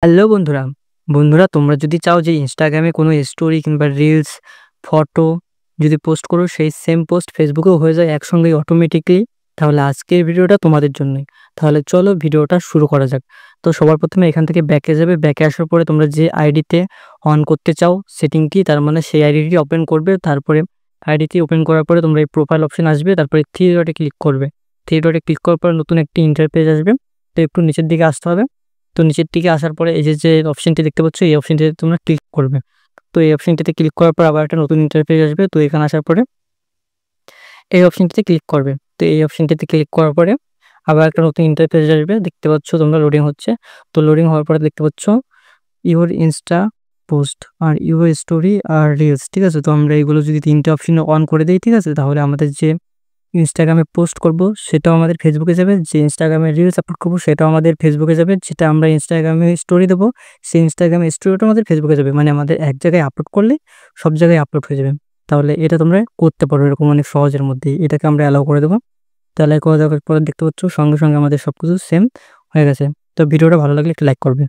Hello বন্ধুরা, তোমরা যদি চাও যে ইনস্টাগ্রামে কোনো স্টোরি কিংবা রিলস, ফটো যদি পোস্ট করো সেই সেম পোস্ট ফেসবুকেও হয়ে যায় একসঙ্গেই অটোমেটিক্যালি, তাহলে আজকের ভিডিওটা তোমাদের জন্যই। তাহলে চলো ভিডিওটা শুরু করা যাক। তো সবার প্রথমে এখান থেকে ব্যাকে যাবে। ব্যাকে আসার পরে তোমরা যে আইডিতে অন করতে চাও সেটিংটি, তার মানে সেই আইডিটি ওপেন করবে। তারপরে আইডিটি ওপেন করার পরে তোমরা এই প্রোফাইল অপশন আসবে, তারপরে থ্রি ডটে ক্লিক করবে। থ্রি ডটে ক্লিক করার পরে নতুন একটি ইন্টারপেজ আসবে। তো একটু নিচের দিকে আসতে হবে। তো নিচের দিকে আসার পরে এই যে অপশনটি দেখতে পাচ্ছ, এই অপশনটিতে তোমরা ক্লিক করবে। তো এই অপশনটিতে ক্লিক করার পর আবার একটা নতুন ইন্টারফেস আসবে। তো এখানে আসার পরে এই অপশনটিতে ক্লিক করবে। তো এই অপশনটিতে ক্লিক করার পরে আবার একটা নতুন ইন্টারফেস আসবে, দেখতে পাচ্ছ তোমরা, লোডিং হচ্ছে। তো লোডিং হওয়ার পরে দেখতে পাচ্ছ ইউর ইনস্টা পোস্ট আর ইউর স্টোরি আর রিলস, ঠিক আছে। তো আমরা এইগুলো যদি তিনটে অপশন অন করে দিই, ঠিক আছে, তাহলে আমাদের যে ইনস্টাগ্রামে পোস্ট করব সেটাও আমাদের ফেসবুকে যাবে, যে ইনস্টাগ্রামে রিলস আপলোড করবো সেটাও আমাদের ফেসবুকে যাবে, যেটা আমরা ইনস্টাগ্রামে স্টোরি দেবো সেই ইনস্টাগ্রামে স্টোরিটাও আমাদের ফেসবুকে যাবে। মানে আমাদের এক জায়গায় আপলোড করলে সব জায়গায় আপলোড হয়ে যাবে। তাহলে এটা তোমরা করতে পারো এরকম অনেক সহজের মধ্যেই। এটাকে আমরা অ্যালাউ করে দেবো। তো অ্যালাউ করে দেওয়ার পরে দেখতে পাচ্ছ সঙ্গে সঙ্গে আমাদের সব কিছু সেম হয়ে গেছে। তো ভিডিওটা ভালো লাগলে একটা লাইক করবে।